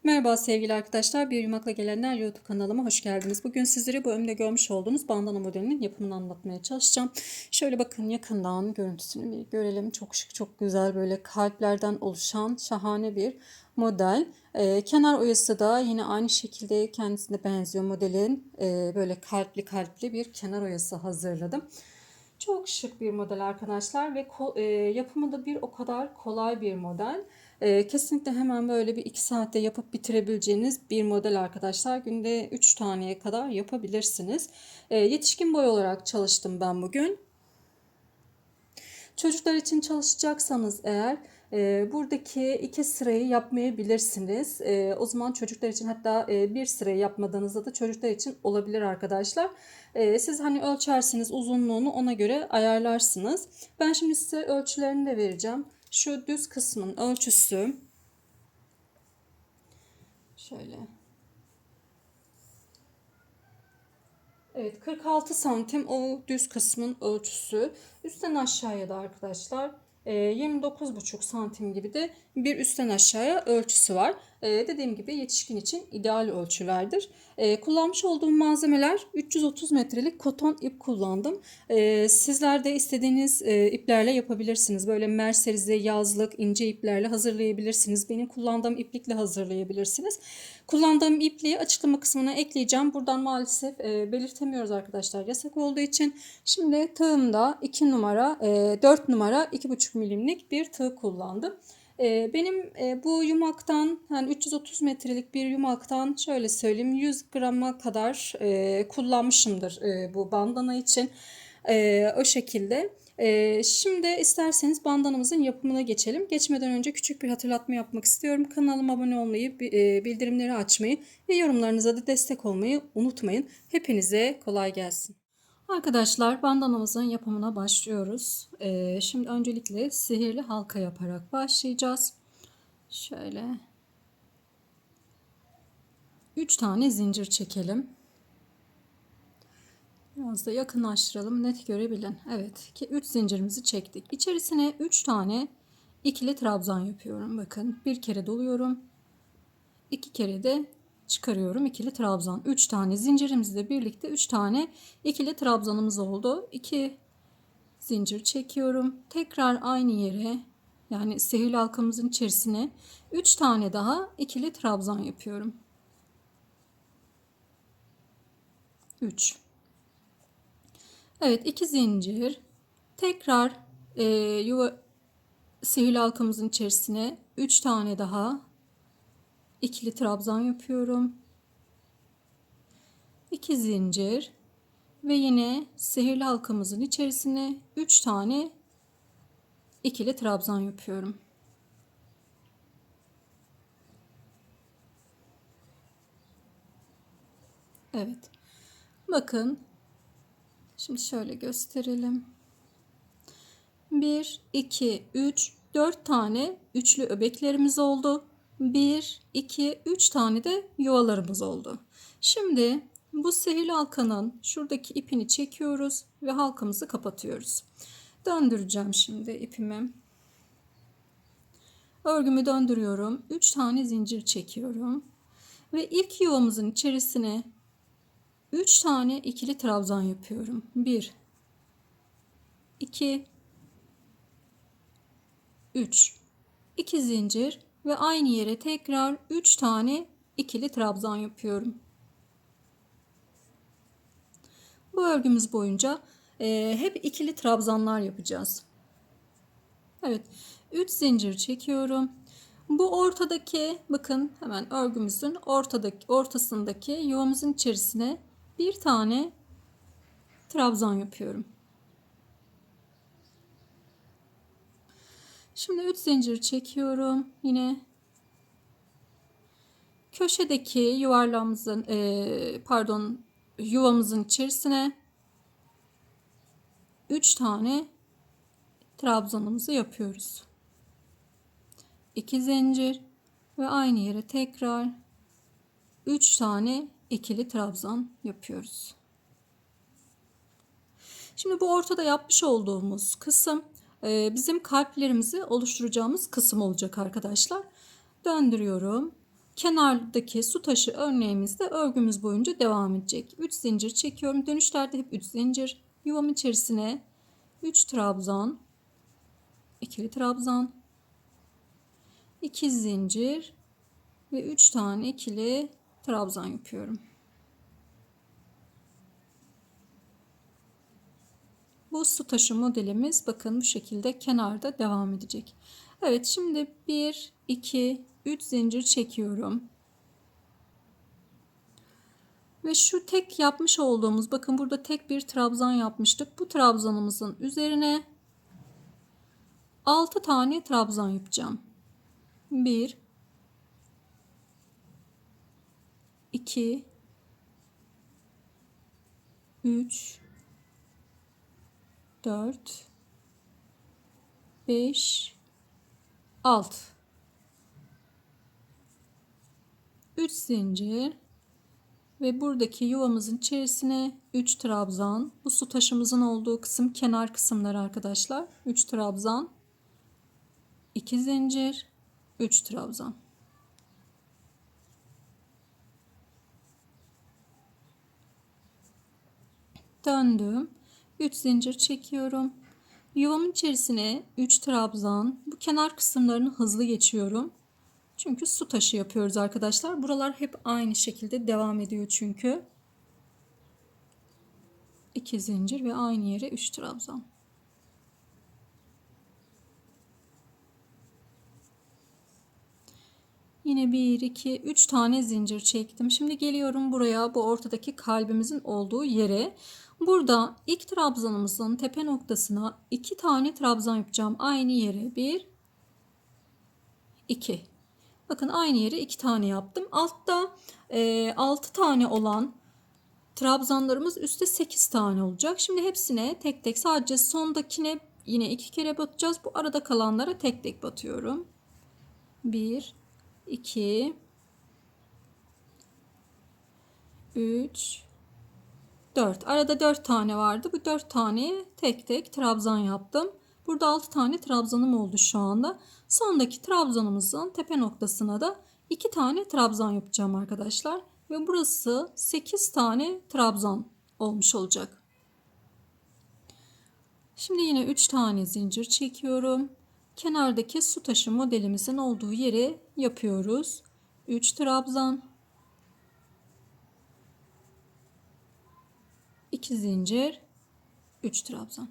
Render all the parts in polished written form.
Merhaba sevgili arkadaşlar, Bir Yumakla Gelenler YouTube kanalıma hoş geldiniz. Bugün sizlere bu önümde görmüş olduğunuz bandana modelinin yapımını anlatmaya çalışacağım. Şöyle bakın, yakından görüntüsünü bir görelim. Çok şık, çok güzel, böyle kalplerden oluşan şahane bir model. Kenar oyası da yine aynı şekilde kendisine benziyor modelin. Böyle kalpli kalpli bir kenar oyası hazırladım. Çok şık bir model arkadaşlar ve yapımı da bir o kadar kolay bir model. Kesinlikle hemen böyle bir 2 saatte yapıp bitirebileceğiniz bir model arkadaşlar. Günde 3 taneye kadar yapabilirsiniz. Yetişkin boy olarak çalıştım ben bugün. Çocuklar için çalışacaksanız eğer buradaki 2 sırayı yapmayabilirsiniz. O zaman çocuklar için, hatta bir sırayı yapmadığınızda da çocuklar için olabilir arkadaşlar. Siz hani ölçersiniz, uzunluğunu ona göre ayarlarsınız. Ben şimdi size ölçülerini de vereceğim. Şu düz kısmın ölçüsü şöyle. Evet, 46 santim o düz kısmın ölçüsü. Üstten aşağıya da arkadaşlar 29,5 santim gibi de bir üstten aşağıya ölçüsü var. Dediğim gibi yetişkin için ideal ölçülerdir. Kullanmış olduğum malzemeler 330 metrelik koton ip kullandım. Sizler de istediğiniz iplerle yapabilirsiniz. Böyle merserize, yazlık, ince iplerle hazırlayabilirsiniz. Benim kullandığım iplikle hazırlayabilirsiniz. Kullandığım ipliği açıklama kısmına ekleyeceğim. Buradan maalesef belirtemiyoruz arkadaşlar, yasak olduğu için. Şimdi tığımda 2 numara, 4 numara 2,5 milimlik bir tığ kullandım. Benim bu yumaktan, yani 330 metrelik bir yumaktan şöyle söyleyeyim, 100 grama kadar kullanmışımdır bu bandana için. O şekilde. Şimdi isterseniz bandanamızın yapımına geçelim. Geçmeden önce küçük bir hatırlatma yapmak istiyorum. Kanalıma abone olmayı, bildirimleri açmayı ve yorumlarınıza da destek olmayı unutmayın. Hepinize kolay gelsin. Arkadaşlar, bandanamızın yapımına başlıyoruz. Şimdi öncelikle sihirli halka yaparak başlayacağız. Şöyle 3 tane zincir çekelim. Biraz da yakınlaştıralım, net görebilin. Evet, 3 zincirimizi çektik. İçerisine 3 tane ikili trabzan yapıyorum. Bakın, bir kere doluyorum. 2 kere de çıkarıyorum ikili trabzan. 3 tane zincirimizle birlikte 3 tane ikili trabzanımız oldu. 2 zincir çekiyorum. Tekrar aynı yere, yani sihirli halkamızın içerisine 3 tane daha ikili trabzan yapıyorum. 3. Evet, 2 zincir. Tekrar sihirli halkamızın içerisine 3 tane daha ikili trabzan yapıyorum. 2 zincir ve yine sihirli halkamızın içerisine 3 tane ikili trabzan yapıyorum. Evet. Bakın. Şimdi şöyle gösterelim. 1, 2, 3, 4 tane üçlü öbeklerimiz oldu. 1, 2, 3 tane de yuvalarımız oldu. Şimdi bu sihirli halkanın şuradaki ipini çekiyoruz ve halkamızı kapatıyoruz. Döndüreceğim şimdi ipimi. Örgümü döndürüyorum. 3 tane zincir çekiyorum. Ve ilk yuvamızın içerisine 3 tane ikili trabzan yapıyorum. 1, 2, 3. 2 zincir ve aynı yere tekrar 3 tane ikili trabzan yapıyorum. Bu örgümüz boyunca hep ikili trabzanlar yapacağız. Evet, 3 zincir çekiyorum. Bu ortadaki, bakın hemen örgümüzün ortasındaki yuvamızın içerisine bir tane trabzan yapıyorum. Şimdi 3 zincir çekiyorum. Yine köşedeki yuvarlağımızın yuvamızın içerisine 3 tane trabzanımızı yapıyoruz. 2 zincir ve aynı yere tekrar 3 tane ikili trabzan yapıyoruz. Şimdi bu ortada yapmış olduğumuz kısım bizim kalplerimizi oluşturacağımız kısım olacak arkadaşlar. Döndürüyorum. kenardaki su taşı örneğimiz de örgümüz boyunca devam edecek. 3 zincir çekiyorum. Dönüşlerde hep 3 zincir. Yuvamın içerisine 3 trabzan, ikili trabzan, 2 zincir ve 3 tane ikili trabzan yapıyorum. Bu su taşı modelimiz bakın bu şekilde kenarda devam edecek. Evet, şimdi 1, 2, 3 zincir çekiyorum. Ve şu tek yapmış olduğumuz, bakın burada tek bir trabzan yapmıştık. Bu trabzanımızın üzerine 6 tane trabzan yapacağım. 1, 2, 3, 4, 5, 6. 3 zincir ve buradaki yuvamızın içerisine 3 trabzan. Bu su taşımızın olduğu kısım kenar kısımları arkadaşlar. 3 trabzan, 2 zincir, 3 trabzan. Döndüm. 3 zincir çekiyorum. Yuvamın içerisine 3 trabzan. Bu kenar kısımlarını hızlı geçiyorum. Çünkü su taşı yapıyoruz arkadaşlar. Buralar hep aynı şekilde devam ediyor çünkü. 2 zincir ve aynı yere 3 trabzan. Yine 1, 2, 3 tane zincir çektim. Şimdi geliyorum buraya, bu ortadaki kalbimizin olduğu yere. Burada ilk trabzanımızın tepe noktasına 2 tane trabzan yapacağım. Aynı yere 1, 2. Bakın aynı yere 2 tane yaptım. Altta 6 tane olan trabzanlarımız üstte 8 tane olacak. Şimdi hepsine tek tek, sadece sondakine yine 2 kere batacağız. Bu arada kalanlara tek tek batıyorum. 1, 2, 3, 4. Arada 4 tane vardı. Bu 4 taneye tek tek trabzan yaptım. Burada 6 tane trabzanım oldu şu anda. Sondaki trabzanımızın tepe noktasına da 2 tane trabzan yapacağım arkadaşlar. Ve burası 8 tane trabzan olmuş olacak. Şimdi yine 3 tane zincir çekiyorum. Kenardaki su taşı modelimizin olduğu yere yapıyoruz. 3 trabzan, 2 zincir, 3 trabzan.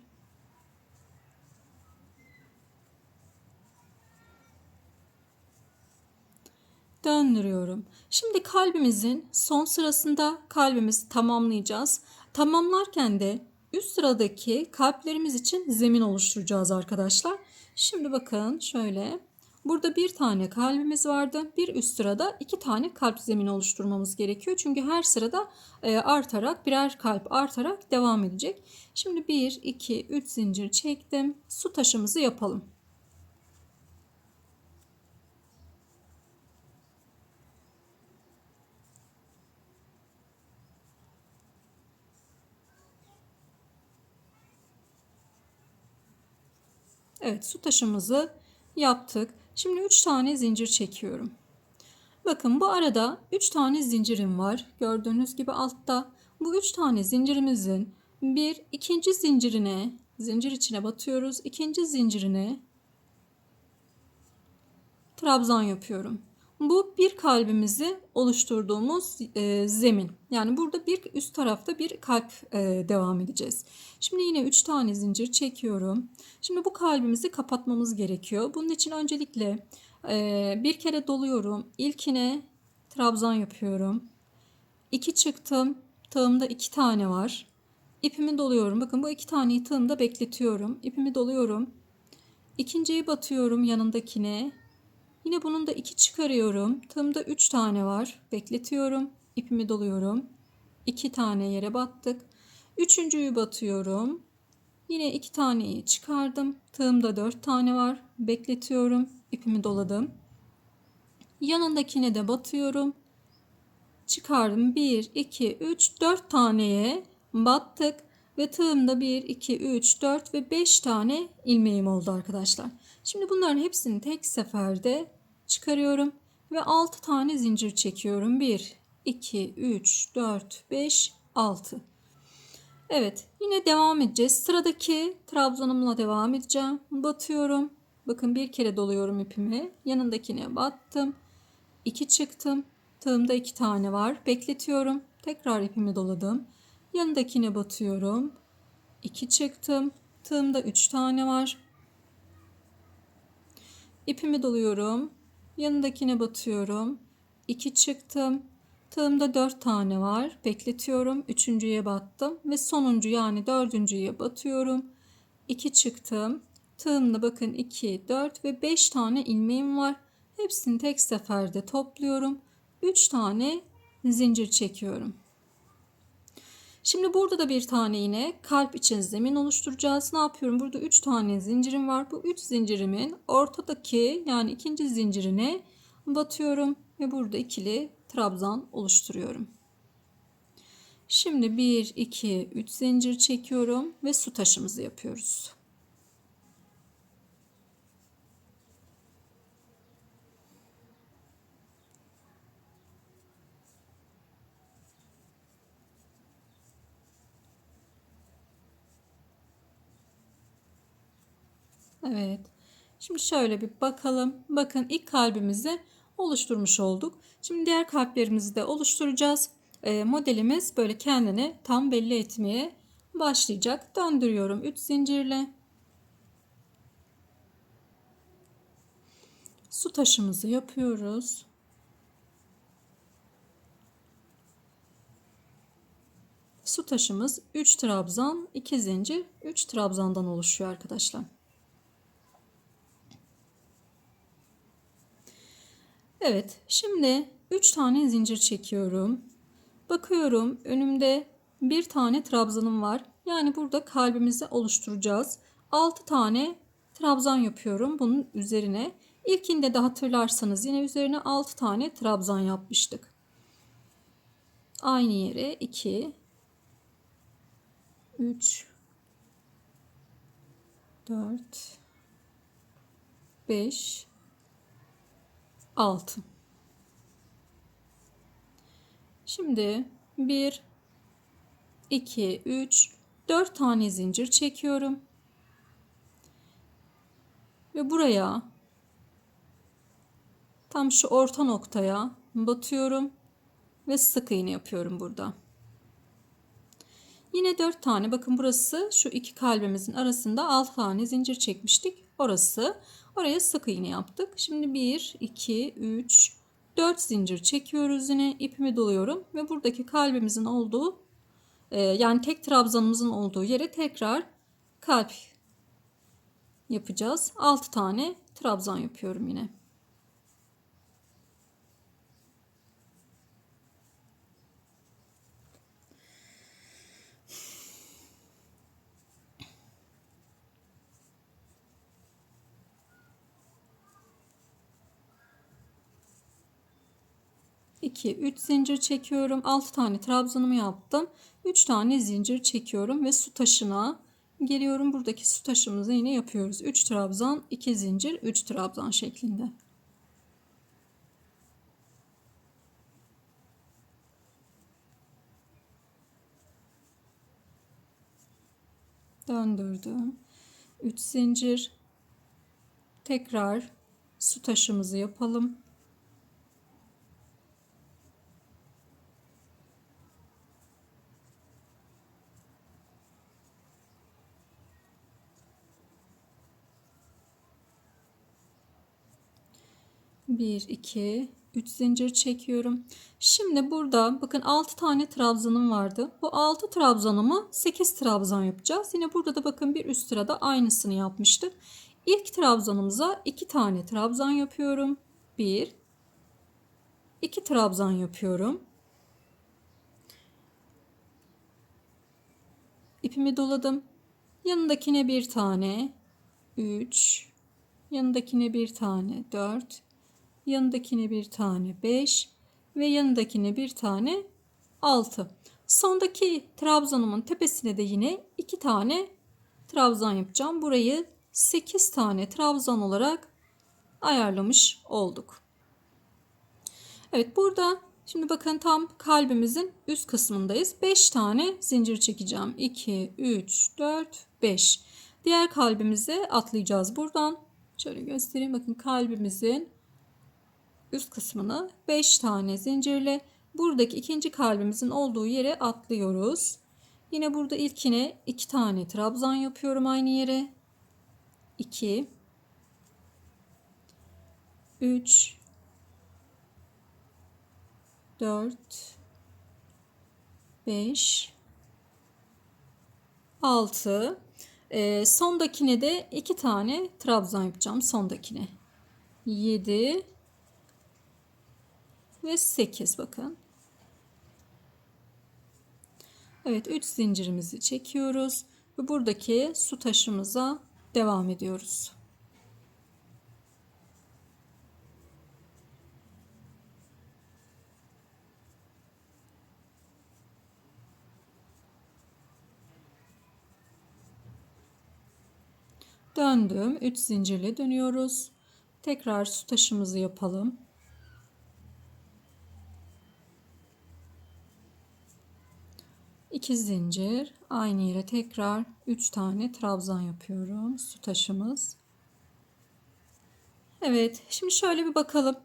Döndürüyorum. Şimdi kalbimizin son sırasında kalbimizi tamamlayacağız. Tamamlarken de üst sıradaki kalplerimiz için zemin oluşturacağız arkadaşlar. Şimdi bakın şöyle. Burada bir tane kalbimiz vardı. Bir üst sırada 2 tane kalp zemini oluşturmamız gerekiyor. Çünkü her sırada artarak, birer kalp artarak devam edecek. Şimdi 1, 2, 3 zincir çektim. Su taşımızı yapalım. Evet, su taşımızı yaptık. Şimdi 3 tane zincir çekiyorum. Bakın bu arada 3 tane zincirim var. Gördüğünüz gibi altta. Bu 3 tane zincirimizin ikinci zincirine, zincir içine batıyoruz. İkinci zincirine trabzan yapıyorum. Bu bir kalbimizi oluşturduğumuz zemin. Yani burada bir üst tarafta bir kalp devam edeceğiz. Şimdi yine 3 tane zincir çekiyorum. Şimdi bu kalbimizi kapatmamız gerekiyor. Bunun için öncelikle bir kere doluyorum. İlkine trabzan yapıyorum. 2 çıktım. Tığımda 2 tane var. İpimi doluyorum. Bakın bu 2 taneyi tığımda bekletiyorum. İpimi doluyorum. İkinciyi batıyorum yanındakine. Yine bunun da 2 çıkarıyorum. Tığımda 3 tane var. Bekletiyorum. İpimi doluyorum. 2 tane yere battık. Üçüncüyü batıyorum. Yine 2 taneyi çıkardım. Tığımda 4 tane var. Bekletiyorum. İpimi doladım. Yanındakine de batıyorum. Çıkardım. 1, 2, 3, 4 taneye battık. Ve tığımda 1, 2, 3, 4 ve 5 tane ilmeğim oldu arkadaşlar. Şimdi bunların hepsini tek seferde çıkarıyorum. ve 6 tane zincir çekiyorum. 1, 2, 3, 4, 5, 6. Evet, yine devam edeceğiz. Sıradaki trabzanımla devam edeceğim. Batıyorum. Bakın bir kere doluyorum ipimi. Yanındakine battım. 2 çıktım. Tığımda 2 tane var. Bekletiyorum. Tekrar ipimi doladım. Yanındakine batıyorum. 2 çıktım. Tığımda 3 tane var. İpimi doluyorum. Yanındakine batıyorum. 2 çıktım. Tığımda 4 tane var. Bekletiyorum. Üçüncüye battım ve sonuncu yani dördüncüye batıyorum. 2 çıktım. Tığımda bakın 2, 4 ve 5 tane ilmeğim var. Hepsini tek seferde topluyorum. 3 tane zincir çekiyorum. Şimdi burada da bir tane yine kalp için zemin oluşturacağız. Ne yapıyorum? Burada 3 tane zincirim var. Bu 3 zincirimin ortadaki yani ikinci zincirine batıyorum ve burada ikili trabzan oluşturuyorum. Şimdi 1, 2, 3 zincir çekiyorum ve su taşımızı yapıyoruz. Evet. Şimdi şöyle bir bakalım. Bakın ilk kalbimizi oluşturmuş olduk. Şimdi diğer kalplerimizi de oluşturacağız. Modelimiz böyle kendini tam belli etmeye başlayacak. Döndürüyorum 3 zincirle. Su taşımızı yapıyoruz. Su taşımız 3 trabzan, 2 zincir, 3 trabzandan oluşuyor arkadaşlar. Evet, şimdi 3 tane zincir çekiyorum. Bakıyorum önümde bir tane trabzanım var. Yani burada kalbimizi oluşturacağız. 6 tane trabzan yapıyorum bunun üzerine. İlkinde de hatırlarsanız yine üzerine 6 tane trabzan yapmıştık. Aynı yere 2, 3, 4, 5, 6. Şimdi 1, 2, 3, 4 tane zincir çekiyorum. Ve buraya tam şu orta noktaya batıyorum ve sık iğne yapıyorum burada. Yine 4 tane, bakın burası şu iki kalbimizin arasında 6 tane zincir çekmiştik. Orası. Oraya sık iğne yaptık. Şimdi 1, 2, 3, 4 zincir çekiyoruz yine. İpimi doluyorum ve buradaki kalbimizin olduğu yani tek trabzanımızın olduğu yere tekrar kalp yapacağız. 6 tane trabzan yapıyorum yine. 2, 3 zincir çekiyorum. 6 tane trabzanımı yaptım. 3 tane zincir çekiyorum ve su taşına geliyorum. Buradaki su taşımızı yine yapıyoruz. 3 trabzan, 2 zincir, 3 trabzan şeklinde. Döndürdüm. 3 zincir. Tekrar su taşımızı yapalım. Bir, iki, 3 zincir çekiyorum. Şimdi burada bakın 6 tane trabzanım vardı. Bu 6 trabzanımı 8 trabzan yapacağız. Yine burada da bakın bir üst sırada aynısını yapmıştık. İlk trabzanımıza 2 tane trabzan yapıyorum. 1, 2 trabzan yapıyorum. İpimi doladım. Yanındakine bir tane 3, yanındakine bir tane 4, yanındakine bir tane 5 ve yanındakine bir tane 6. Sondaki trabzanımın tepesine de yine 2 tane trabzan yapacağım. Burayı 8 tane trabzan olarak ayarlamış olduk. Evet, burada şimdi bakın tam kalbimizin üst kısmındayız. 5 tane zincir çekeceğim. 2, 3, 4, 5. Diğer kalbimize atlayacağız buradan. Şöyle göstereyim. Bakın kalbimizin üst kısmını 5 tane zincirle buradaki ikinci kalbimizin olduğu yere atlıyoruz. Yine burada ilkine 2 tane trabzan yapıyorum aynı yere. 2, 3, 4, 5, 6. Sondakine de 2 tane trabzan yapacağım. Sondakine 7 ve 8 bakın. Evet, 3 zincirimizi çekiyoruz ve buradaki su taşımıza devam ediyoruz. Döndüm. 3 zincirle dönüyoruz. Tekrar su taşımızı yapalım. İki zincir, aynı yere tekrar 3 tane trabzan yapıyorum. Su taşımız. Evet, şimdi şöyle bir bakalım.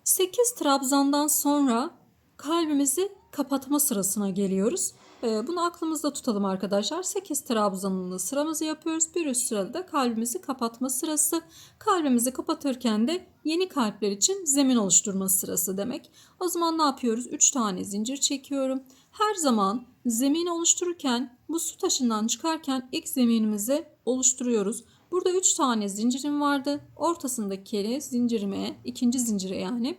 8 trabzandan sonra kalbimizi kapatma sırasına geliyoruz. Bunu aklımızda tutalım arkadaşlar. 8 trabzanlı sıramızı yapıyoruz. Bir üst sırada da kalbimizi kapatma sırası. Kalbimizi kapatırken de yeni kalpler için zemin oluşturma sırası demek. O zaman ne yapıyoruz? 3 tane zincir çekiyorum. Her zaman zemin oluştururken bu su taşından çıkarken ilk zeminimizi oluşturuyoruz. Burada 3 tane zincirim vardı. Ortasındaki zincirime, ikinci zincire yani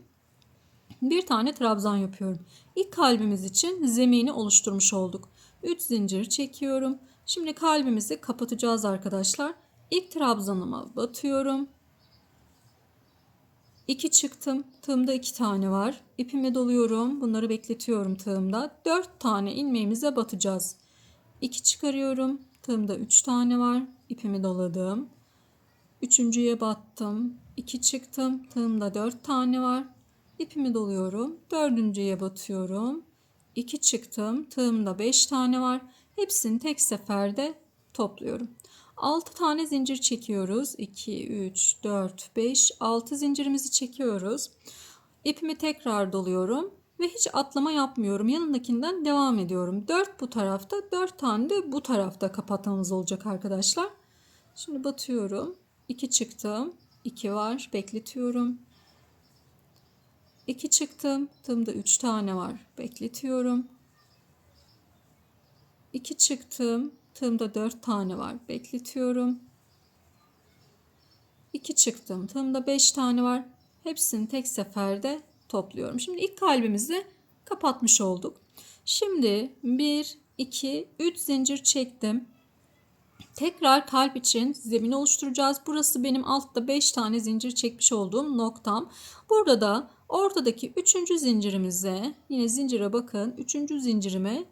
bir tane trabzan yapıyorum. İlk kalbimiz için zemini oluşturmuş olduk. 3 zincir çekiyorum. Şimdi kalbimizi kapatacağız arkadaşlar. İlk trabzanıma batıyorum. 2 çıktım. Tığımda 2 tane var. İpimi doluyorum. Bunları bekletiyorum tığımda. 4 tane ilmeğimize batacağız. 2 çıkarıyorum. Tığımda 3 tane var. İpimi doladım. Üçüncüye battım. 2 çıktım. Tığımda 4 tane var. İpimi doluyorum. Dördüncüye batıyorum. 2 çıktım. Tığımda 5 tane var. Hepsini tek seferde topluyorum. 6 tane zincir çekiyoruz. 2, 3, 4, 5, 6 zincirimizi çekiyoruz. İpimi tekrar doluyorum ve hiç atlama yapmıyorum. Yanındakinden devam ediyorum. 4 bu tarafta, 4 tane de bu tarafta kapatmamız olacak arkadaşlar. Şimdi batıyorum. 2 çıktım. 2 var. Bekletiyorum. 2 çıktım. Tığımda 3 tane var. Bekletiyorum. 2 çıktım. Tığımda 4 tane var. Bekletiyorum. 2 çıktım. Tığımda 5 tane var. Hepsini tek seferde topluyorum. Şimdi ilk kalbimizi kapatmış olduk. Şimdi 1, 2, 3 zincir çektim. Tekrar kalp için zemin oluşturacağız. Burası benim altta 5 tane zincir çekmiş olduğum noktam. Burada da ortadaki 3. zincirimize, yine zincire bakın, 3. zincirime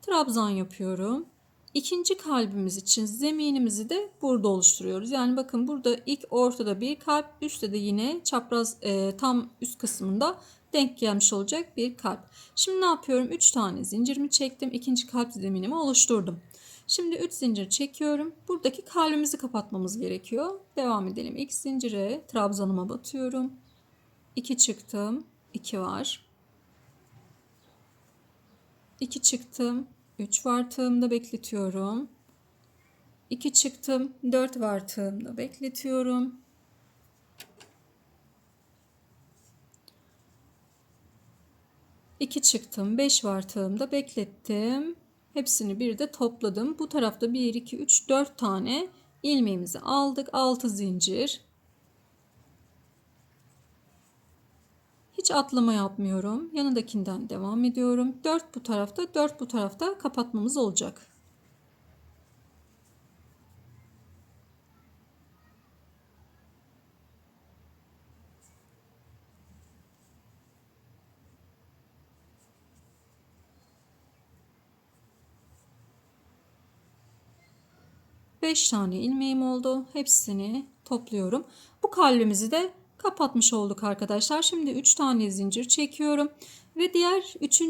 trabzan yapıyorum. İkinci kalbimiz için zeminimizi de burada oluşturuyoruz. Yani bakın burada ilk ortada bir kalp, üstte de yine çapraz tam üst kısmında denk gelmiş olacak bir kalp. Şimdi ne yapıyorum? 3 tane zincirimi çektim. İkinci kalp zeminimi oluşturdum. Şimdi 3 zincir çekiyorum. Buradaki kalbimizi kapatmamız gerekiyor. Devam edelim. İlk zincire trabzanıma batıyorum. 2 çıktım. 2 var. 2 çıktım. 3 var tığımda bekletiyorum. 2 çıktım. 4 var tığımda bekletiyorum. 2 çıktım. 5 var tığımda beklettim. Hepsini bir de topladım. Bu tarafta 1, 2, 3, 4 tane ilmeğimizi aldık. 6 zincir. Hiç atlama yapmıyorum. Yanındakinden devam ediyorum. 4 bu tarafta, 4 bu tarafta kapatmamız olacak. Beş tane ilmeğim oldu. Hepsini topluyorum. Bu kalbimizi de kapatmış olduk arkadaşlar. Şimdi 3 tane zincir çekiyorum ve diğer 3.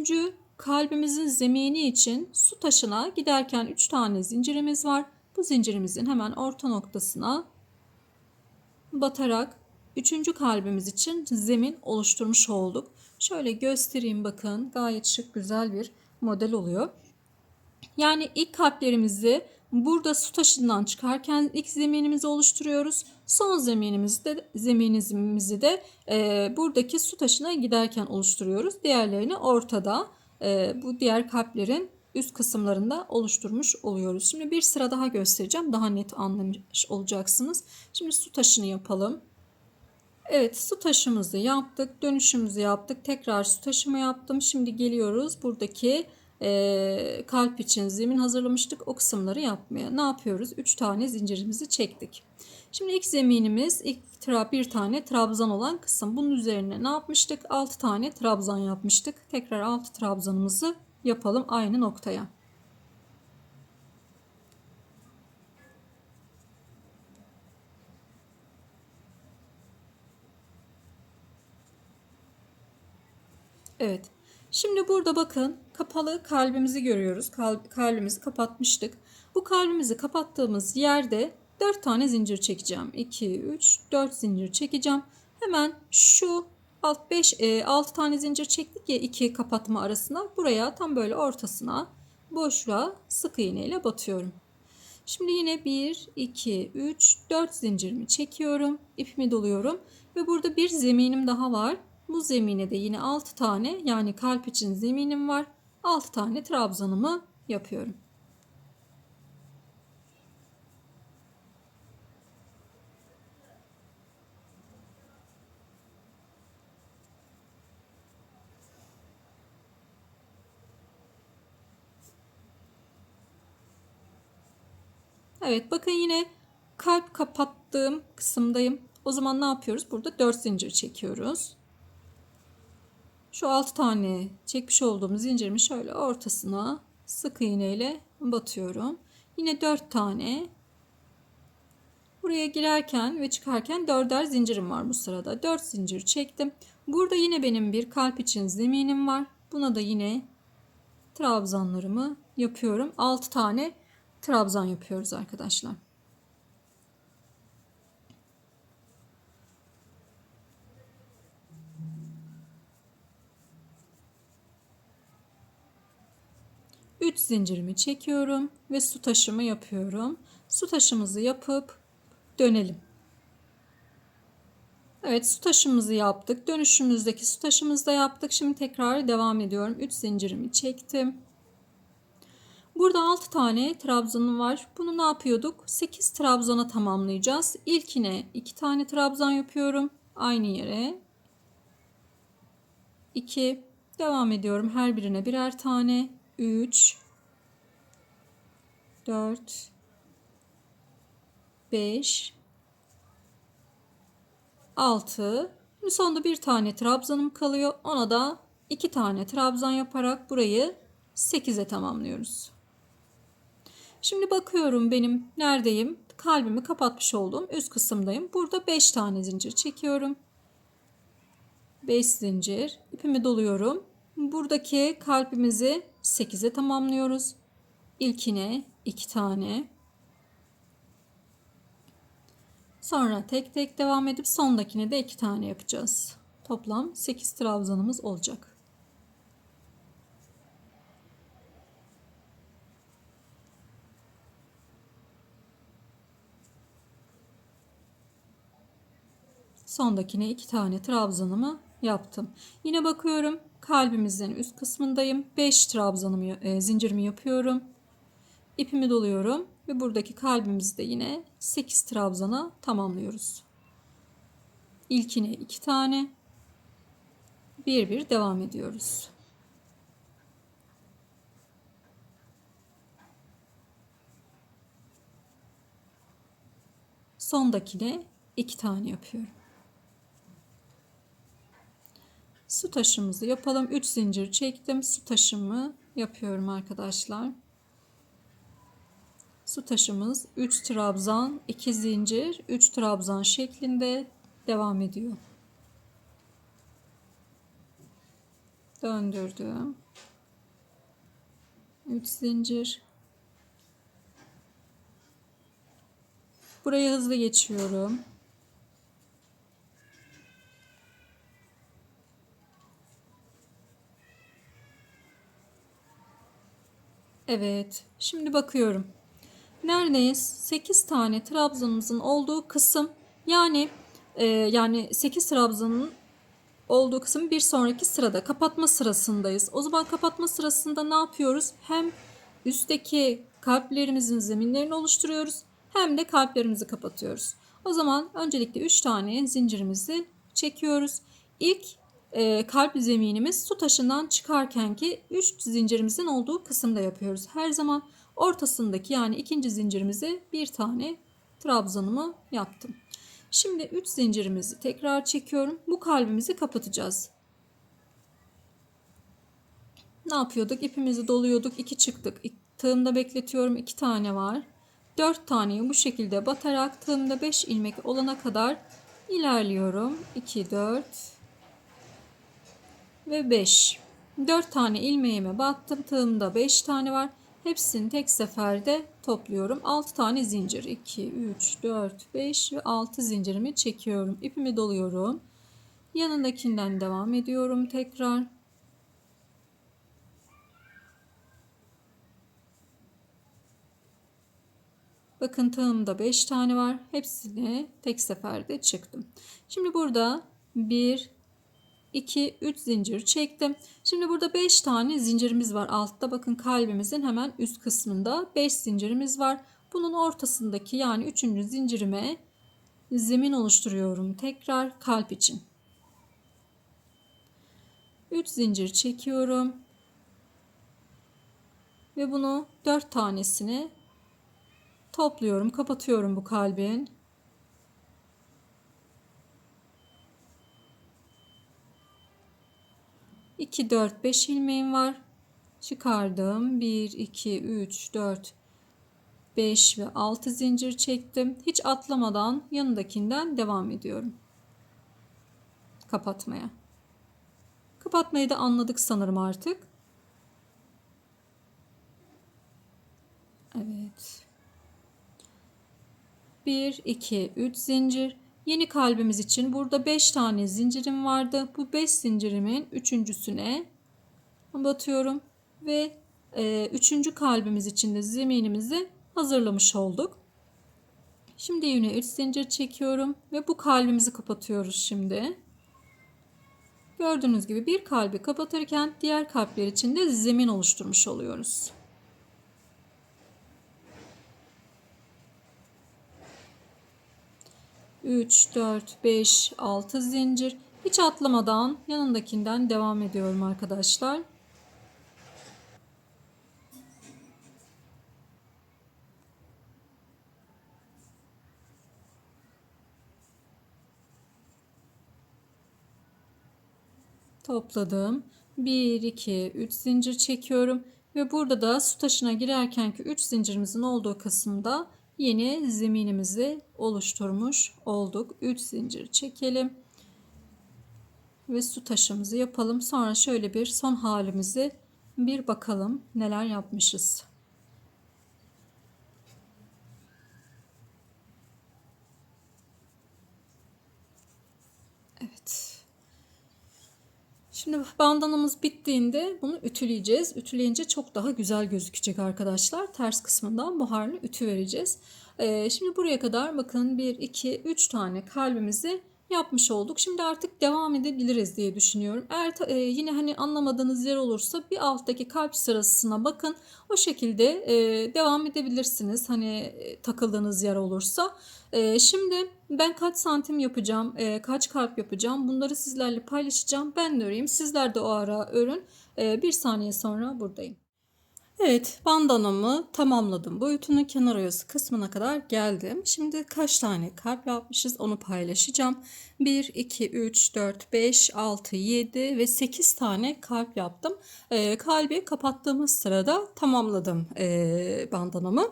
kalbimizin zemini için su taşına giderken 3 tane zincirimiz var. Bu zincirimizin hemen orta noktasına batarak 3. kalbimiz için zemin oluşturmuş olduk. Şöyle göstereyim, bakın gayet şık, güzel bir model oluyor. Yani ilk kalplerimizi burada su taşından çıkarken ilk zeminimizi oluşturuyoruz. Son zeminimizi de buradaki su taşına giderken oluşturuyoruz. Diğerlerini ortada bu diğer kalplerin üst kısımlarında oluşturmuş oluyoruz. Şimdi bir sıra daha göstereceğim. Daha net anlamış olacaksınız. Şimdi su taşını yapalım. Evet, su taşımızı yaptık. Dönüşümüzü yaptık. Tekrar su taşımı yaptım. Şimdi geliyoruz buradaki kalp için zemin hazırlamıştık. O kısımları yapmaya. Ne yapıyoruz? 3 tane zincirimizi çektik. Şimdi ilk zeminimiz bir tane trabzan olan kısım. Bunun üzerine ne yapmıştık? 6 tane trabzan yapmıştık. Tekrar 6 trabzanımızı yapalım aynı noktaya. Evet. Şimdi burada bakın kapalı kalbimizi görüyoruz. Kalbimizi kapatmıştık. Bu kalbimizi kapattığımız yerde 4 tane zincir çekeceğim. 2, 3, 4 zincir çekeceğim. Hemen şu 6 tane zincir çektik ya 2 kapatma arasına. Buraya tam böyle ortasına boşluğa sık iğne ile batıyorum. Şimdi yine 1, 2, 3, 4 zincirimi çekiyorum. İpimi doluyorum. Ve burada bir zeminim daha var. Bu zemine de yine 6 tane, yani kalp için zeminim var. 6 tane trabzanımı yapıyorum. Evet, bakın yine kalp kapattığım kısımdayım. O zaman ne yapıyoruz? Burada 4 zincir çekiyoruz. Şu 6 tane çekmiş olduğum zincirimi şöyle ortasına sık iğne ile batıyorum. Yine 4 tane. Buraya girerken ve çıkarken 4'er zincirim var bu sırada. 4 zincir çektim. Burada yine benim bir kalp için zeminim var. Buna da yine trabzanlarımı yapıyorum. 6 tane trabzan yapıyoruz arkadaşlar. Üç zincirimi çekiyorum ve su taşımı yapıyorum. Su taşımızı yapıp dönelim. Evet, su taşımızı yaptık. Dönüşümüzdeki su taşımızı da yaptık. Şimdi tekrar devam ediyorum. 3 zincirimi çektim. Burada 6 tane trabzanım var. Bunu ne yapıyorduk? 8 trabzana tamamlayacağız. İlkine 2 tane trabzan yapıyorum. Aynı yere. 2. Devam ediyorum. Her birine birer tane. 3. 4. 5. 6. Şimdi sonunda bir tane trabzanım kalıyor. Ona da 2 tane trabzan yaparak burayı 8'e tamamlıyoruz. Şimdi bakıyorum benim neredeyim? Kalbimi kapatmış olduğum üst kısımdayım. Burada 5 tane zincir çekiyorum. 5 zincir. İpimi doluyorum. Buradaki kalbimizi 8'e tamamlıyoruz. İlkine 2 tane. Sonra tek tek devam edip sondakine de 2 tane yapacağız. Toplam 8 trabzanımız olacak. Sondakine 2 tane trabzanımı yaptım. Yine bakıyorum kalbimizin üst kısmındayım. 5 trabzanımı zincirimi yapıyorum. İpimi doluyorum ve buradaki kalbimizi de yine 8 trabzana tamamlıyoruz. İlkine 2 tane, bir devam ediyoruz. Sondakine 2 tane yapıyorum. Su taşımızı yapalım. 3 zincir çektim. Su taşımı yapıyorum arkadaşlar. Su taşımız 3 trabzan, 2 zincir, 3 trabzan şeklinde devam ediyor. Döndürdüm. 3 zincir. Burayı hızlı geçiyorum. Evet, şimdi bakıyorum. Neredeyiz? 8 tane trabzanımızın olduğu kısım, yani 8 trabzanın olduğu kısım bir sonraki sırada kapatma sırasındayız. O zaman kapatma sırasında ne yapıyoruz? Hem üstteki kalplerimizin zeminlerini oluşturuyoruz hem de kalplerimizi kapatıyoruz. O zaman öncelikle 3 tane zincirimizi çekiyoruz. İlk kalp zeminimiz su taşından çıkarkenki 3 zincirimizin olduğu kısımda yapıyoruz. Her zaman ortasındaki yani ikinci zincirimize bir tane trabzanımı yaptım. Şimdi 3 zincirimizi tekrar çekiyorum. Bu kalbimizi kapatacağız. Ne yapıyorduk? İpimizi doluyorduk. 2 çıktık. Tığımda bekletiyorum. 2 tane var. 4 taneyi bu şekilde batarak tığımda 5 ilmek olana kadar ilerliyorum. 2, 4 ve 5. 4 tane ilmeğime battım. Tığımda 5 tane var. Hepsini tek seferde topluyorum. 6 tane zincir. 2, 3, 4, 5 ve 6 zincirimi çekiyorum. İpimi doluyorum. Yanındakinden devam ediyorum tekrar. Bakın tığımda 5 tane var. Hepsini tek seferde çıktım. Şimdi burada 1, 2, 3 zincir çektim. Şimdi burada 5 tane zincirimiz var altta. Bakın kalbimizin hemen üst kısmında 5 zincirimiz var. Bunun ortasındaki yani 3. zincirime zemin oluşturuyorum. Tekrar kalp için. 3 zincir çekiyorum. Ve bunu 4 tanesini topluyorum. Kapatıyorum bu kalbin. İki, 4, 5 ilmeğim var. Çıkardım. 1, 2, 3, 4, 5 ve 6 zincir çektim. Hiç atlamadan yanındakinden devam ediyorum. Kapatmaya. Kapatmayı da anladık sanırım artık. Evet. 1, 2, 3 zincir. Yeni kalbimiz için burada 5 tane zincirim vardı. Bu 5 zincirimin üçüncüsüne batıyorum ve 3. kalbimiz için de zeminimizi hazırlamış olduk. Şimdi yine 3 zincir çekiyorum ve bu kalbimizi kapatıyoruz şimdi. Gördüğünüz gibi bir kalbi kapatırken diğer kalpler için de zemin oluşturmuş oluyoruz. Üç, 4, 5, 6 zincir. Hiç atlamadan yanındakinden devam ediyorum arkadaşlar. Topladım. 1, 2, 3 zincir çekiyorum. Ve burada da su taşına girerkenki 3 zincirimizin olduğu kısımda yeni zeminimizi oluşturmuş olduk. 3 zincir çekelim. Ve su taşımızı yapalım. Sonra şöyle bir son halimizi bir bakalım neler yapmışız. Evet. Şimdi bandanamız bittiğinde bunu ütüleyeceğiz. Ütüleyince çok daha güzel gözükecek arkadaşlar. Ters kısmından buharlı ütü vereceğiz. Şimdi buraya kadar bakın 1, 2, 3 tane kalbimizi yapmış olduk. Şimdi artık devam edebiliriz diye düşünüyorum. Eğer yine hani anlamadığınız yer olursa bir alttaki kalp sırasına bakın. O şekilde devam edebilirsiniz. Hani takıldığınız yer olursa. Şimdi ben kaç santim yapacağım, kaç kalp yapacağım bunları sizlerle paylaşacağım. Ben de öreyim. Sizler de o ara örün. Bir saniye sonra buradayım. Evet, bandanamı tamamladım. Boyutunun kenar oyası kısmına kadar geldim. Şimdi kaç tane kalp yapmışız onu paylaşacağım. 1, 2, 3, 4, 5, 6, 7 ve 8 tane kalp yaptım. Kalbi kapattığımız sırada tamamladım bandanamı.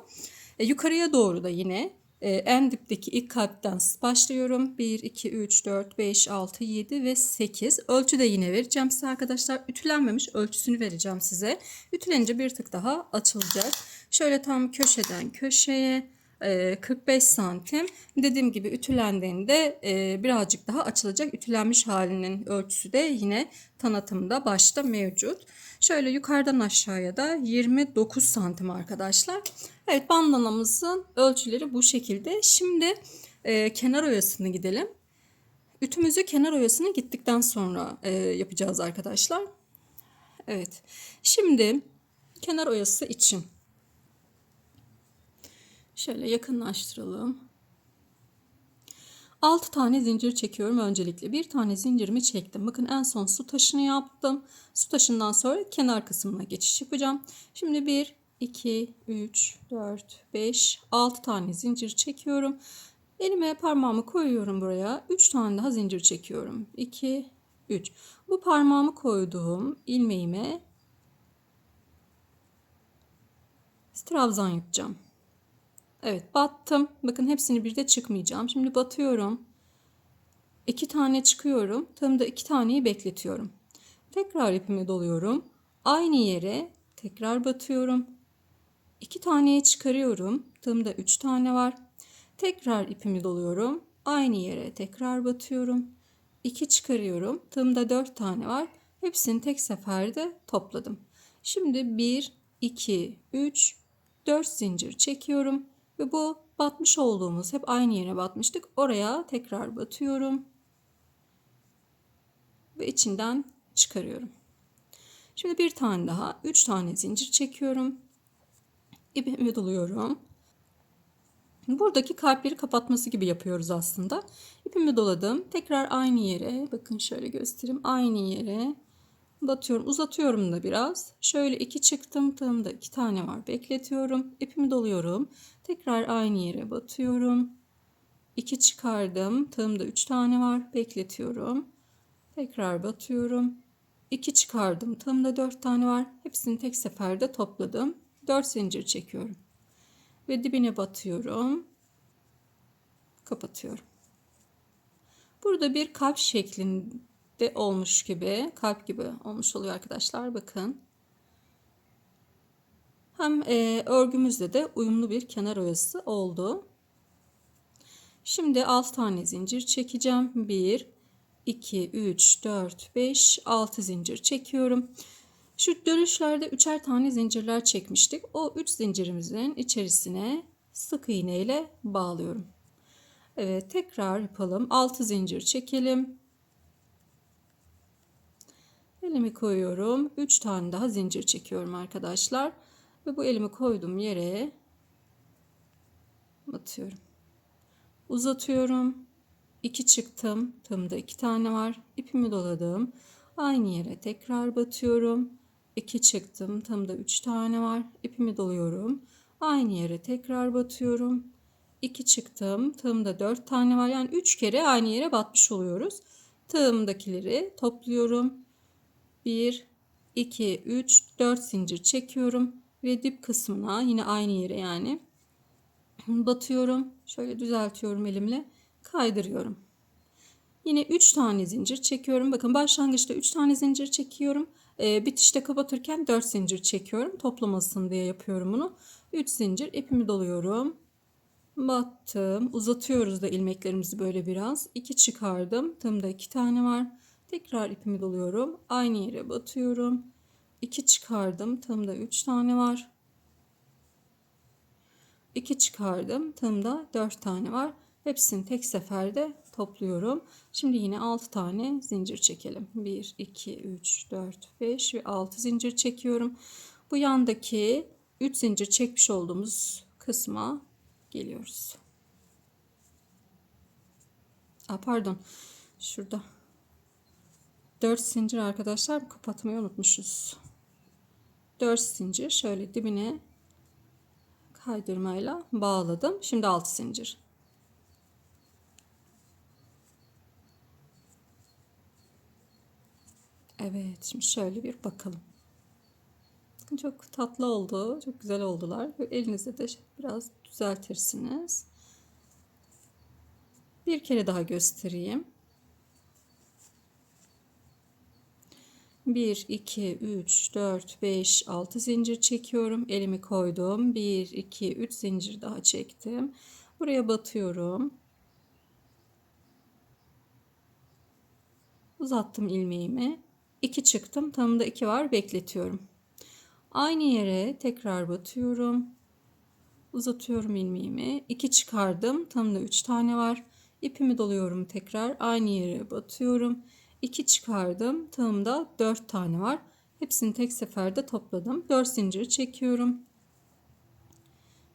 Yukarıya doğru da yine En dipteki ilk kalpten başlıyorum. 1, 2, 3, 4, 5, 6, 7 ve 8. Ölçü de yine vereceğim size arkadaşlar. Ütülenmemiş ölçüsünü vereceğim size. Ütülenince bir tık daha açılacak. Şöyle tam köşeden köşeye 45 santim. Dediğim gibi ütülendiğinde birazcık daha açılacak. Ütülenmiş halinin ölçüsü de yine tanıtımda başta mevcut. Şöyle yukarıdan aşağıya da 29 santim arkadaşlar. Evet, bandanamızın ölçüleri bu şekilde. Şimdi kenar oyasına gidelim. Ütümüzü kenar oyasına gittikten sonra yapacağız arkadaşlar. Evet. Şimdi kenar oyası için şöyle yakınlaştıralım. 6 tane zincir çekiyorum öncelikle. Bir tane zincirimi çektim. Bakın en son su taşını yaptım. Su taşından sonra kenar kısmına geçiş yapacağım. Şimdi 1, 2, 3, 4, 5, 6 tane zincir çekiyorum. Elime parmağımı koyuyorum buraya. 3 tane daha zincir çekiyorum. 2, 3. Bu parmağımı koyduğum ilmeğime trabzan yapacağım. Evet, battım. Bakın hepsini bir de çıkmayacağım. Şimdi batıyorum. 2 tane çıkıyorum. Tığımda 2 taneyi bekletiyorum. Tekrar ipimi doluyorum. Aynı yere tekrar batıyorum. 2 taneyi çıkarıyorum. Tığımda 3 tane var. Tekrar ipimi doluyorum. Aynı yere tekrar batıyorum. 2 çıkarıyorum. Tığımda 4 tane var. Hepsini tek seferde topladım. Şimdi 1, 2, 3, 4 zincir çekiyorum. Ve bu batmış olduğumuz, hep aynı yere batmıştık. Oraya tekrar batıyorum. Ve içinden çıkarıyorum. Şimdi bir tane daha, 3 tane zincir çekiyorum. İpimi doluyorum. Buradaki kalpleri kapatması gibi yapıyoruz aslında. İpimi doladım. Tekrar aynı yere, bakın şöyle göstereyim. Aynı yere batıyorum. Uzatıyorum da biraz. Şöyle 2 çıktım. Tığımda 2 tane var. Bekletiyorum. İpimi doluyorum. Tekrar aynı yere batıyorum. 2 çıkardım. Tığımda 3 tane var. Bekletiyorum. Tekrar batıyorum. 2 çıkardım. Tığımda 4 tane var. Hepsini tek seferde topladım. 4 zincir çekiyorum. Ve dibine batıyorum. Kapatıyorum. Burada bir kalp şeklinde olmuş gibi, kalp gibi olmuş oluyor arkadaşlar. Bakın. Hem örgümüzde de uyumlu bir kenar oyası oldu. Şimdi 6 tane zincir çekeceğim. 1, 2, 3, 4, 5, 6 zincir çekiyorum. Şu dönüşlerde 3'er tane zincirler çekmiştik. O 3 zincirimizin içerisine sık iğne ile bağlıyorum. Evet, tekrar yapalım. 6 zincir çekelim. Elimi koyuyorum. 3 tane daha zincir çekiyorum arkadaşlar. Ve bu elimi koyduğum yere batıyorum. Uzatıyorum. 2 çıktım. Tığımda 2 tane var. İpimi doladım. Aynı yere tekrar batıyorum. 2 çıktım. Tığımda 3 tane var. İpimi doluyorum. Aynı yere tekrar batıyorum. 2 çıktım. Tığımda 4 tane var. Yani 3 kere aynı yere batmış oluyoruz. Tığımdakileri topluyorum. 1, 2, 3, 4 zincir çekiyorum. Ve dip kısmına yine aynı yere yani batıyorum. Şöyle düzeltiyorum elimle. Kaydırıyorum. Yine 3 tane zincir çekiyorum. Bakın başlangıçta 3 tane zincir çekiyorum. Bitişte kapatırken 4 zincir çekiyorum. Toplamasın diye yapıyorum bunu. 3 zincir ipimi doluyorum. Battım. Uzatıyoruz da ilmeklerimizi böyle biraz. 2 çıkardım. Tığımda 2 tane var. Tekrar ipimi doluyorum. Aynı yere batıyorum. 2 çıkardım. Tığımda 3 tane var. 2 çıkardım. Tığımda 4 tane var. Hepsini tek seferde topluyorum. Şimdi yine 6 tane zincir çekelim. 1, 2, 3, 4, 5 ve 6 zincir çekiyorum. Bu yandaki 3 zincir çekmiş olduğumuz kısma geliyoruz. Pardon. Şurada 4 zincir arkadaşlar, kapatmayı unutmuşuz. 4 zincir şöyle dibine kaydırmayla bağladım. Şimdi 6 zincir. Evet, şimdi şöyle bir bakalım. Çok tatlı oldu. Çok güzel oldular. Elinizde de biraz düzeltirsiniz. Bir kere daha göstereyim. 1, 2, 3, 4, 5, 6 zincir çekiyorum. Elimi koydum. 1, 2, 3 zincir daha çektim. Buraya batıyorum. Uzattım ilmeğimi. 2 çıktım. Tamında 2 var. Bekletiyorum. Aynı yere tekrar batıyorum. Uzatıyorum ilmeğimi. 2 çıkardım. Tamında 3 tane var. İpimi doluyorum tekrar. Aynı yere batıyorum. 2 çıkardım. Tığımda 4 tane var. Hepsini tek seferde topladım. 4 zincir çekiyorum.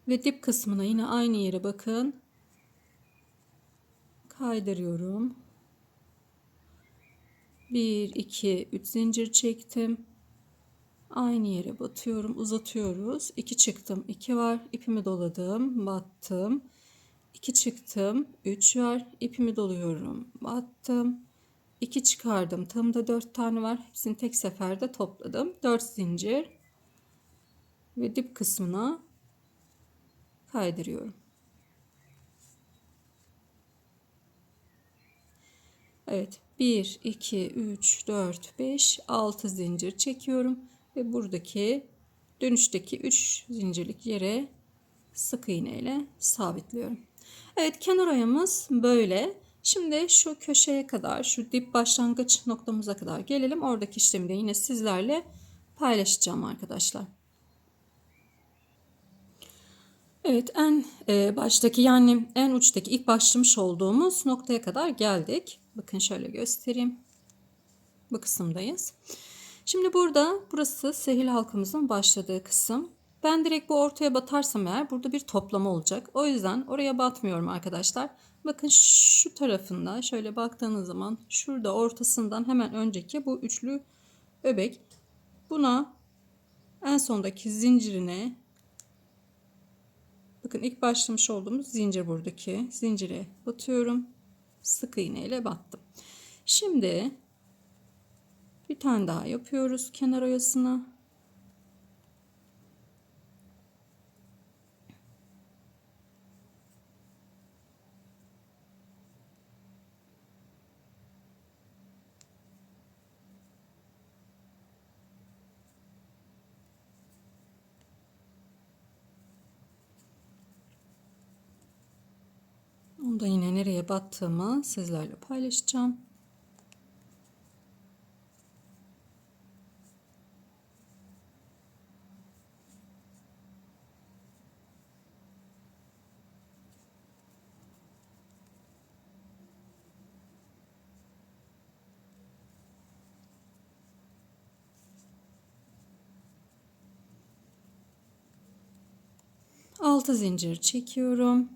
Ve dip kısmına yine aynı yere bakın. Kaydırıyorum. 1, 2, 3 zincir çektim. Aynı yere batıyorum. Uzatıyoruz. 2 çıktım. 2 var. İpimi doladım. Battım. 2 çıktım. 3 var. İpimi doluyorum. Battım. 2 çıkardım. Tığımda 4 tane var. Hepsini tek seferde topladım. 4 zincir ve dip kısmına kaydırıyorum. Evet. 1, 2, 3, 4, 5, 6 zincir çekiyorum. Ve buradaki dönüşteki 3 zincirlik yere sık iğne ile sabitliyorum. Evet, kenar oyamız böyle. Şimdi şu köşeye kadar, şu dip başlangıç noktamıza kadar gelelim. Oradaki işlemi de yine sizlerle paylaşacağım arkadaşlar. Evet, en baştaki, yani en uçtaki ilk başlamış olduğumuz noktaya kadar geldik. Bakın şöyle göstereyim. Bu kısımdayız. Şimdi burası sehil halkamızın başladığı kısım. Ben direkt bu ortaya batarsam eğer burada bir toplama olacak. O yüzden oraya batmıyorum arkadaşlar. Bakın şu tarafında şöyle baktığınız zaman şurada ortasından hemen önceki bu üçlü öbek. Buna en sondaki zincirine, bakın ilk başlamış olduğumuz zincir, buradaki zincire batıyorum. Sık iğne ile battım. Şimdi bir tane daha yapıyoruz kenar oyasına. Onu da yine nereye battığımı sizlerle paylaşacağım. Altı zincir çekiyorum.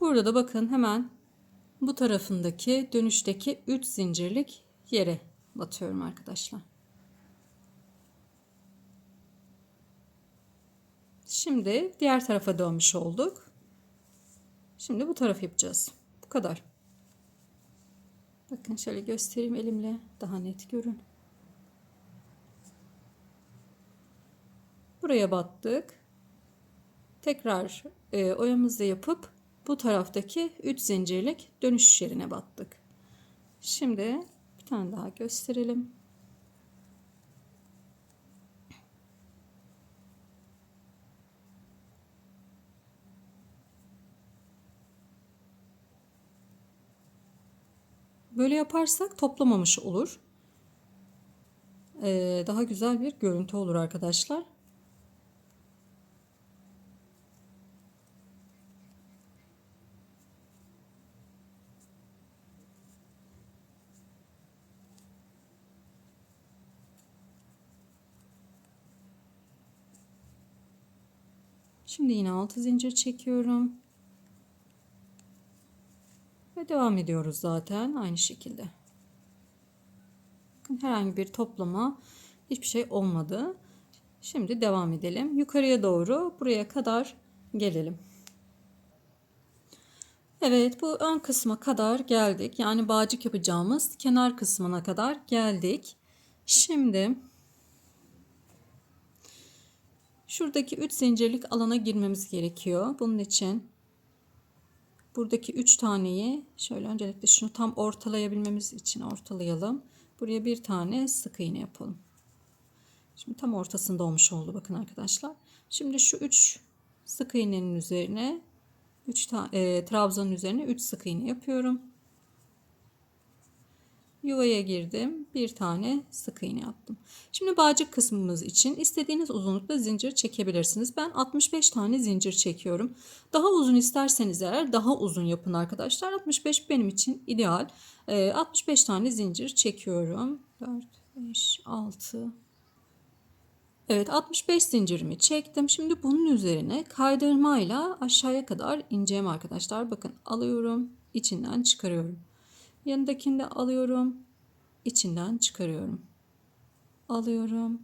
Burada da bakın hemen bu tarafındaki dönüşteki 3 zincirlik yere batıyorum arkadaşlar. Şimdi diğer tarafa dönmüş olduk. Şimdi bu taraf yapacağız. Bu kadar. Bakın şöyle göstereyim elimle, daha net görün. Buraya battık. Tekrar oyamızı yapıp bu taraftaki 3 zincirlik dönüş yerine battık. Şimdi bir tane daha gösterelim. Böyle yaparsak toplamamış olur. Daha güzel bir görüntü olur arkadaşlar. Şimdi yine 6 zincir çekiyorum. Ve devam ediyoruz zaten aynı şekilde. Herhangi bir toplama, hiçbir şey olmadı. Şimdi devam edelim. Yukarıya doğru buraya kadar gelelim. Evet, bu ön kısma kadar geldik. Yani bağcık yapacağımız kenar kısmına kadar geldik. Şimdi şuradaki 3 zincirlik alana girmemiz gerekiyor. Bunun için Buradaki 3 taneyi şöyle öncelikle şunu tam ortalayabilmemiz için ortalayalım. Buraya bir tane sık iğne yapalım. Şimdi tam ortasında olmuş oldu bakın arkadaşlar. Şimdi şu 3 sık iğnenin üzerine 3 tane trabzanın üzerine 3 sık iğne yapıyorum. Yuvaya girdim. Bir tane sık iğne yaptım. Şimdi bağcık kısmımız için istediğiniz uzunlukta zincir çekebilirsiniz. Ben 65 tane zincir çekiyorum. Daha uzun isterseniz eğer daha uzun yapın arkadaşlar. 65 benim için ideal. 65 tane zincir çekiyorum. 4, 5, 6. Evet, 65 zincirimi çektim. Şimdi bunun üzerine kaydırmayla aşağıya kadar ineceğim arkadaşlar. Bakın alıyorum, içinden çıkarıyorum. Yanındakini de alıyorum, içinden çıkarıyorum. Alıyorum,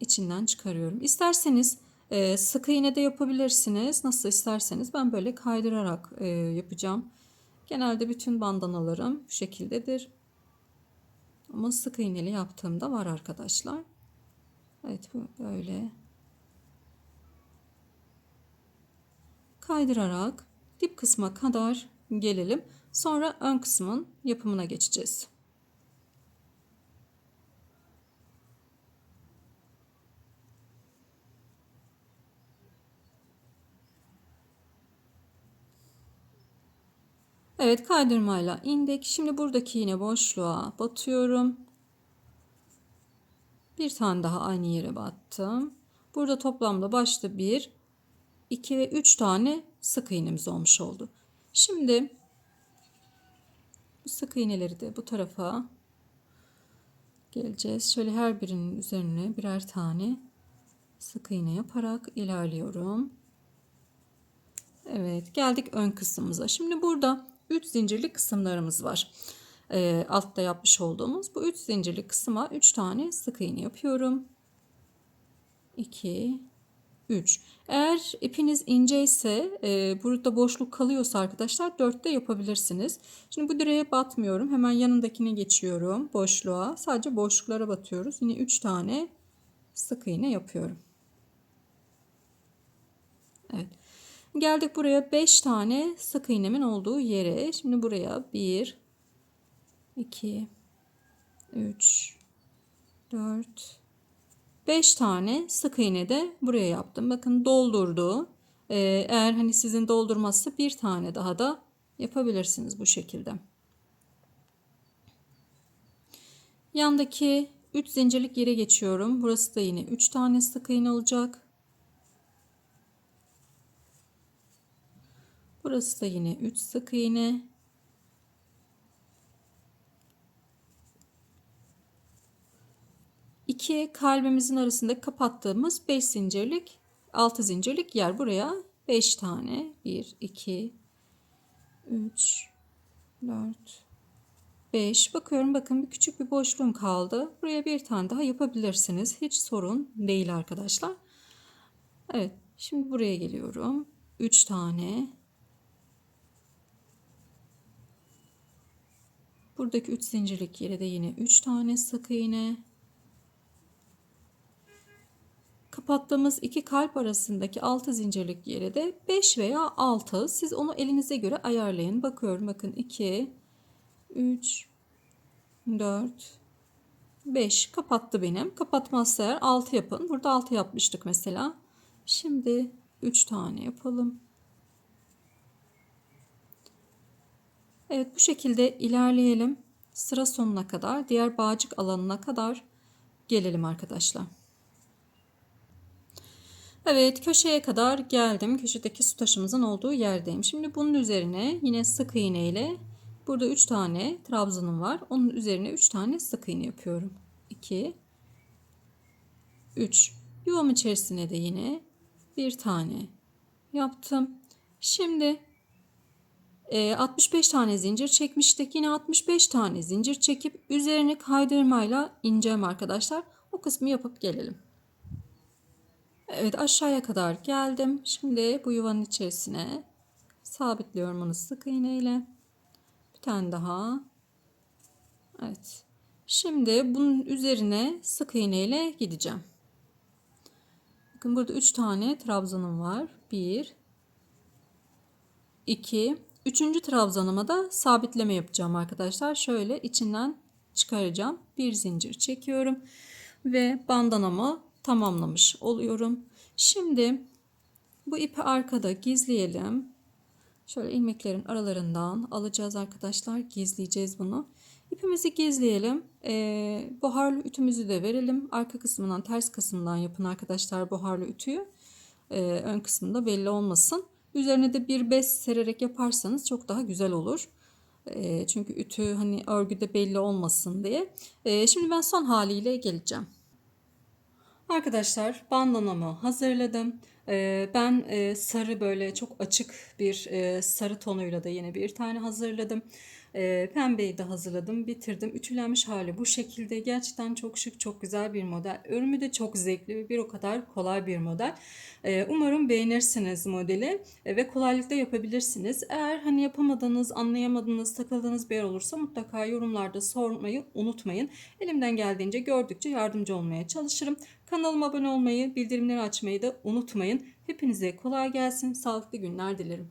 içinden çıkarıyorum. İsterseniz sık iğne de yapabilirsiniz. Nasıl isterseniz ben böyle kaydırarak yapacağım. Genelde bütün bandanalarım bu şekildedir. Ama sık iğneli yaptığımda var arkadaşlar. Evet, böyle kaydırarak dip kısma kadar gelelim. Sonra ön kısmın yapımına geçeceğiz. Evet, kaydırmayla indik. Şimdi buradaki yine boşluğa batıyorum. Bir tane daha aynı yere battım. Burada toplamda başta 1, 2 ve 3 tane sık iğnemiz olmuş oldu. Şimdi bu sık iğneleri de bu tarafa geleceğiz. Şöyle her birinin üzerine birer tane sık iğne yaparak ilerliyorum. Evet, geldik ön kısmımıza. Şimdi burada 3 zincirli kısımlarımız var. Altta yapmış olduğumuz bu 3 zincirli kısma 3 tane sık iğne yapıyorum. 2, 3. Eğer ipiniz ince ise burada boşluk kalıyorsa arkadaşlar 4 de yapabilirsiniz. Şimdi bu direğe batmıyorum. Hemen yanındakine geçiyorum boşluğa. Sadece boşluklara batıyoruz. Yine 3 tane sık iğne yapıyorum. Evet. Geldik buraya 5 tane sık iğnemin olduğu yere. Şimdi buraya 1, 2, 3, 4, 5 tane sık iğne de buraya yaptım. Bakın doldurdu. Eğer hani sizin doldurmazsa bir tane daha da yapabilirsiniz bu şekilde. Yandaki 3 zincirlik yere geçiyorum. Burası da yine 3 tane sık iğne olacak. Burası da yine 3 sık iğne. İki kalbimizin arasında kapattığımız 5 zincirlik 6 zincirlik yer, buraya 5 tane 1 2 3 4 5 bakıyorum, bakın bir küçük bir boşluğum kaldı. Buraya bir tane daha yapabilirsiniz. Hiç sorun değil arkadaşlar. Evet, şimdi buraya geliyorum. 3 tane. Buradaki 3 zincirlik yere de yine 3 tane sık iğne. Kapattığımız iki kalp arasındaki 6 zincirlik yere de 5 veya 6. Siz onu elinize göre ayarlayın. Bakıyorum, bakın 2, 3, 4, 5 kapattı benim. Kapatmazsa eğer 6 yapın. Burada 6 yapmıştık mesela. Şimdi 3 tane yapalım. Evet, bu şekilde ilerleyelim. Sıra sonuna kadar, diğer bağcık alanına kadar gelelim arkadaşlar. Evet, köşeye kadar geldim. Köşedeki su taşımızın olduğu yerdeyim. Şimdi bunun üzerine yine sık iğne ile, burada 3 tane trabzanım var. Onun üzerine 3 tane sık iğne yapıyorum. 2, 3. Yuvam içerisine de yine bir tane yaptım. Şimdi 65 tane zincir çekmiştik. Yine 65 tane zincir çekip üzerine kaydırmayla ineceğim arkadaşlar. O kısmı yapıp gelelim. Evet, aşağıya kadar geldim. Şimdi bu yuvanın içerisine sabitliyorum onu sık iğne ile. Bir tane daha. Evet. Şimdi bunun üzerine sık iğne ile gideceğim. Bakın burada 3 tane trabzanım var. 1, 2, üçüncü trabzanıma da sabitleme yapacağım arkadaşlar. Şöyle içinden çıkaracağım. Bir zincir çekiyorum ve bandanamı tamamlamış oluyorum. Şimdi bu ipi arkada gizleyelim. Şöyle ilmeklerin aralarından alacağız arkadaşlar. Gizleyeceğiz bunu. İpimizi gizleyelim. Buharlı ütümüzü de verelim. Arka kısmından, ters kısmından yapın arkadaşlar buharlı ütüyü. Ön kısmında belli olmasın. Üzerine de bir bez sererek yaparsanız çok daha güzel olur. Çünkü ütü hani örgüde belli olmasın diye. Şimdi ben son haliyle geleceğim. Arkadaşlar bandanamı hazırladım. Ben sarı böyle çok açık bir sarı tonuyla da yine bir tane hazırladım. Pembeyi de hazırladım, bitirdim. Ütülenmiş hali bu şekilde. Gerçekten çok şık, çok güzel bir model. Örümü de çok zevkli ve bir o kadar kolay bir model. Umarım beğenirsiniz modeli ve kolaylıkla yapabilirsiniz. Eğer hani yapamadığınız, anlayamadığınız, takıldığınız bir yer olursa mutlaka yorumlarda sormayı unutmayın. Elimden geldiğince gördükçe yardımcı olmaya çalışırım. Kanalıma abone olmayı, bildirimleri açmayı da unutmayın. Hepinize kolay gelsin, sağlıklı günler dilerim.